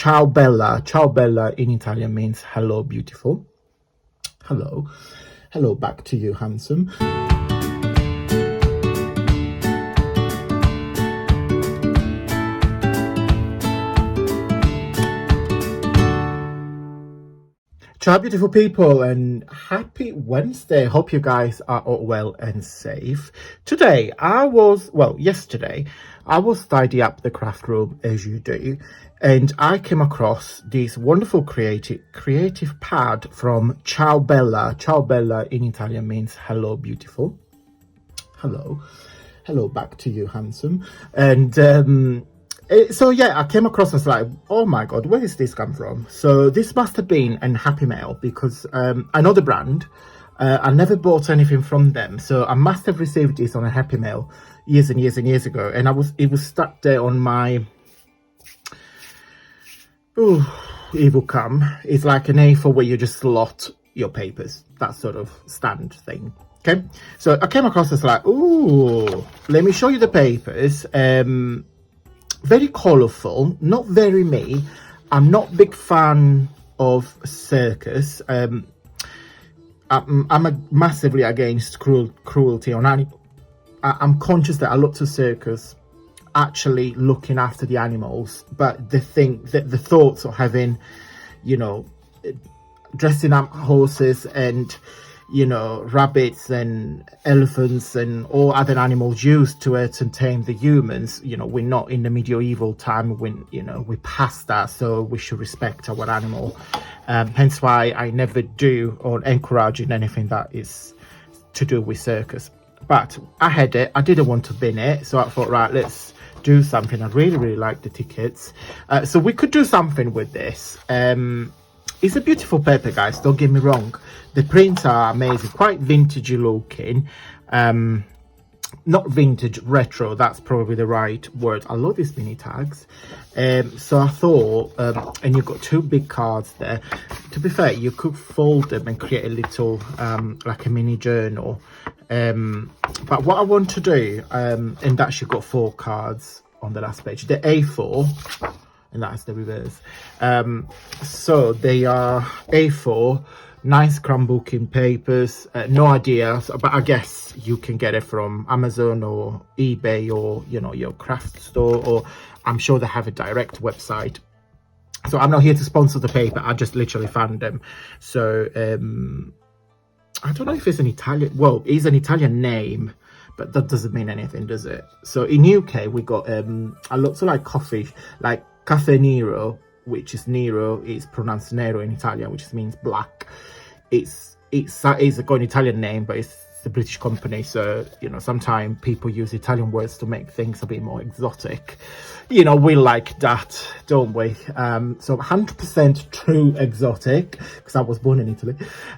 Ciao Bella. Ciao Bella in Italian means hello, beautiful. Hello. Hello back to you, handsome. Ciao, beautiful people, and happy Wednesday. Hope you guys are all well and safe. Yesterday, I was tidying up the craft room as you do, and I came across this wonderful creative pad from Ciao Bella. Ciao Bella in Italian means hello, beautiful. Hello. Hello back to you, handsome. And so yeah, I came across, I was like, oh my god, where is this come from? So this must have been an Happy Mail, because I know the brand. I never bought anything from them, so I must have received this on a Happy Mail years and years and years ago, and it was stuck there on my evil come. It's like an A4 where you just slot your papers, that sort of stand thing. Okay, so I came across this like, ooh, let me show you the papers. Very colourful, not very me. I'm not a big fan of circus. I'm massively against cruelty on animals. I'm conscious that a lot of circus actually looking after the animals, but the thoughts of having, you know, dressing up horses and, you know, rabbits and elephants and all other animals used to entertain the humans. You know, we're not in the medieval time when, you know, we're past that, so we should respect our animal. Hence why I never do or encourage in anything that is to do with circus. But I had it, I didn't want to bin it, so I thought, right, let's do something. I really like the tickets, so we could do something with this. It's a beautiful paper, guys, don't get me wrong. The prints are amazing, quite vintagey looking. Not vintage, retro, that's probably the right word. I love these mini tags. So I thought, and you've got two big cards there. To be fair, you could fold them and create a little, like a mini journal. But what I want to do, and that's, you've got 4 cards on the last page. The A4, and that's the reverse. So they are A4, nice scrapbooking papers. No idea, but I guess you can get it from Amazon or eBay or, you know, your craft store, or I'm sure they have a direct website. So I'm not here to sponsor the paper, I just literally found them. So I don't know if it's an Italian, well, it's an Italian name, but that doesn't mean anything, does it? So in UK we got a lot of like coffee, like Caffè Nero, which is Nero, is pronounced Nero in Italian, which means black. It's got an Italian name, but it's a British company, so, you know, sometimes people use Italian words to make things a bit more exotic. You know, we like that, don't we? So 100% true exotic, because I was born in Italy.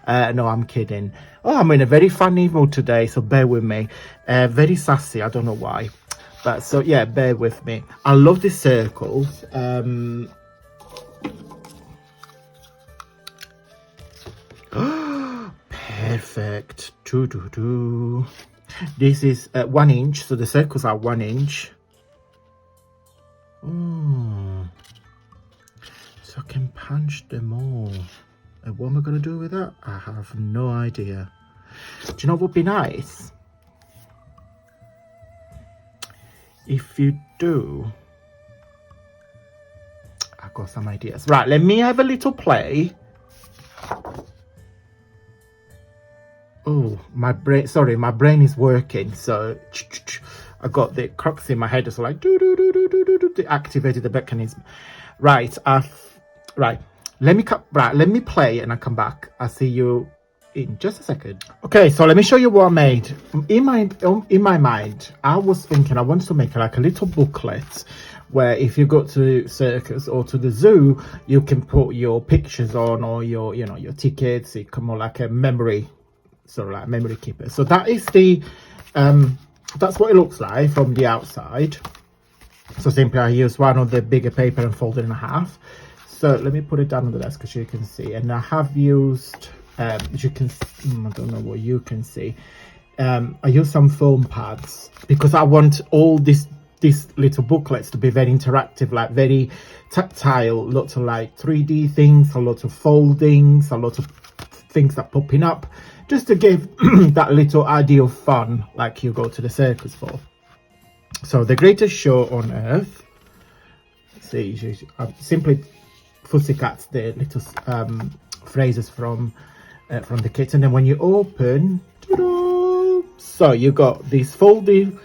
No, I'm kidding. Oh, I'm in a very funny mood today, so bear with me. Very sassy, I don't know why. But so yeah, bear with me. I love the circles. Perfect. This is 1 inch, so the circles are 1 inch. So I can punch them all. And what am I gonna do with that? I have no idea. Do you know what would be nice? If you do, I've got some ideas. Right, let me have a little play. Oh, my brain, sorry, my brain is working, so I got the crux in my head, it's like activated the mechanism. Right, let me play and I come back. I'll see you in just a second. Okay, so let me show you what I made. In my mind, I was thinking I wanted to make like a little booklet where if you go to circus or to the zoo, you can put your pictures on, or your, you know, your tickets. It come more like a memory, sort of like memory keeper. So that is the that's what it looks like from the outside. So simply I use one of the bigger paper and fold it in half. So let me put it down on the desk because you can see. And I have used you can, I don't know what you can see. I use some foam pads because I want all this these little booklets to be very interactive, like very tactile, lots of like 3D things, a lot of foldings, a lot of things that popping up, just to give that little idea of fun like you go to the circus for. So the greatest show on earth, see, simply pussycats, the little phrases from the kit. And then when you open, so you got these folding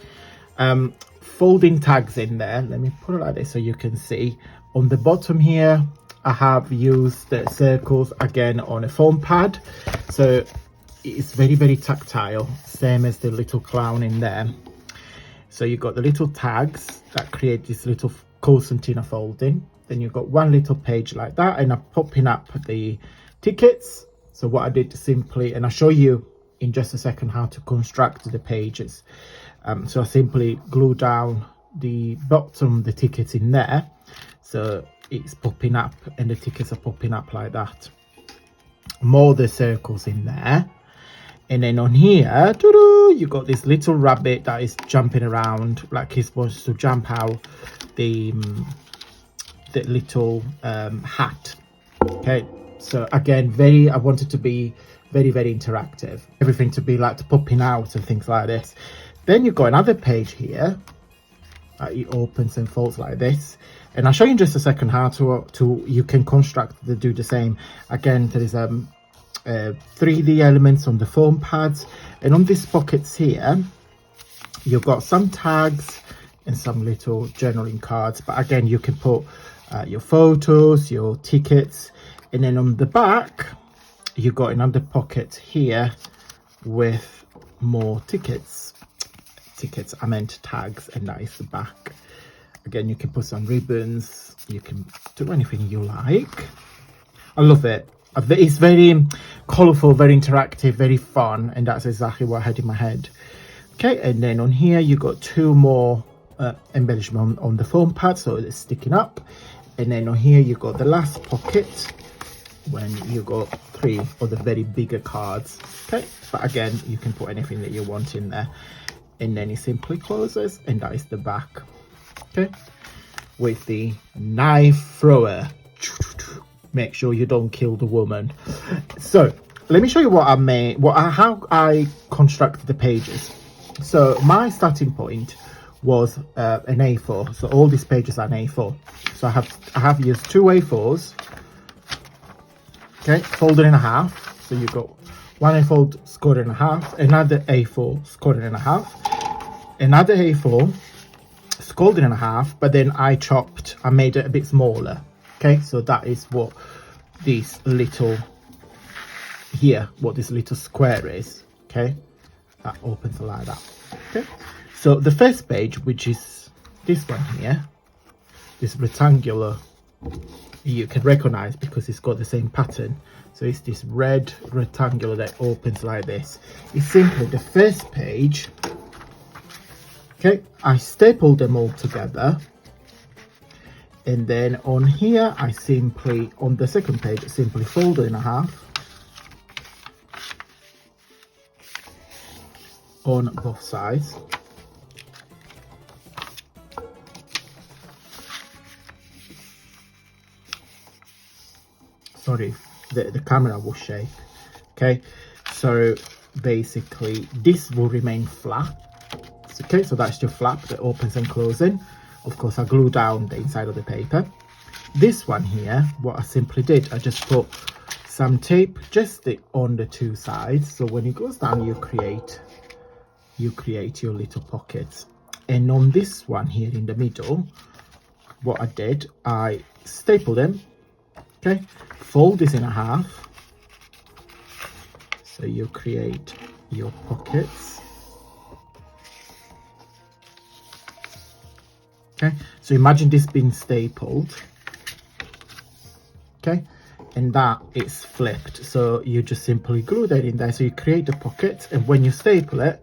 tags in there. Let me put it like this so you can see. On the bottom here, I have used the circles again on a foam pad, so it's very, very tactile, same as the little clown in there. So you've got the little tags that create this little concertina folding. Then you've got one little page like that, and I'm popping up the tickets. So what I did simply, and I'll show you in just a second how to construct the pages. So I simply glue down the bottom, the tickets in there, so it's popping up and the tickets are popping up like that. More the circles in there. And then on here, you got this little rabbit that is jumping around like he wants to jump out the little hat. Okay, so again, I wanted to be very, very interactive, everything to be like popping out and things like this. Then you've got another page here. It opens and folds like this, and I'll show you in just a second how to you can construct to do the same. Again, there is 3D elements on the foam pads, and on these pockets here you've got some tags and some little journaling cards, but again you can put your photos, your tickets, and then on the back you got another pocket here with more tickets. I meant tags, and that is the back. Again, you can put some ribbons, you can do anything you like. I love it. It's very colourful, very interactive, very fun, and that's exactly what I had in my head. Okay, and then on here you got two more embellishment on the foam pad, so it's sticking up. And then on here you got the last pocket when you got 3 of the very bigger cards. Okay, but again, you can put anything that you want in there. And then it simply closes, and that is the back. Okay, with the knife thrower. Make sure you don't kill the woman. So let me show you what I made, how I constructed the pages. So my starting point was an A4. So all these pages are an A4. So I have used 2 A4s. Okay, folded in half. So you've got one A4 scored in half, another A4 scored in half, another A4 scored in half, but then I made it a bit smaller. Okay, so that is what this little square is. Okay, that opens like that. Okay, so the first page, which is this one here, this rectangular, you can recognize because it's got the same pattern. So it's this red rectangular that opens like this. It's simply the first page. Okay, I stapled them all together, and then on here I simply, on the second page, simply fold it in half on both sides. Sorry, the camera will shake. Okay, so basically this will remain flat. Okay, so that's your flap that opens and closing. Of course, I glue down the inside of the paper. This one here, what I simply did, I just put some tape just on the 2 sides, so when it goes down you create your little pockets. And on this one here in the middle, what I did, I stapled them. Okay, fold this in half, so you create your pockets. Okay, so imagine this being stapled. Okay, and that is flipped, so you just simply glue that in there, so you create the pocket, and when you staple it,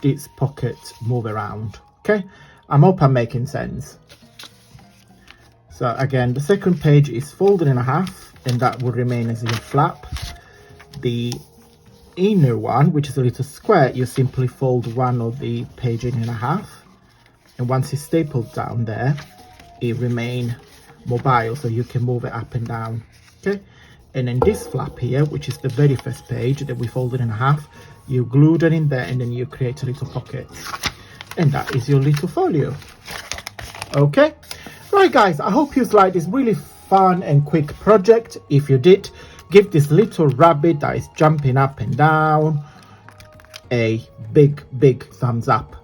these pockets move around. Okay, I hope I'm making sense. So again, the second page is folded in half, and that will remain as your flap. The inner one, which is a little square, you simply fold one of the page in half, and once it's stapled down there, it remain mobile, so you can move it up and down. Okay, and then this flap here, which is the very first page that we folded in half, you glue that in there, and then you create a little pocket, and that is your little folio. Okay, right guys, I hope you liked this really fun and quick project. If you did, give this little rabbit that is jumping up and down a big thumbs up,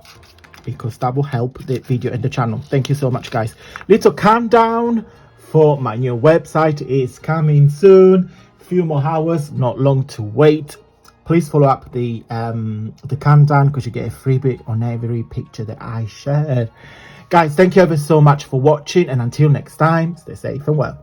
because that will help the video and the channel. Thank you so much guys. Little countdown for my new website is coming soon. Few more hours, not long to wait. Please follow up the countdown, because you get a freebie on every picture that I share. Guys, thank you ever so much for watching, and until next time, stay safe and well.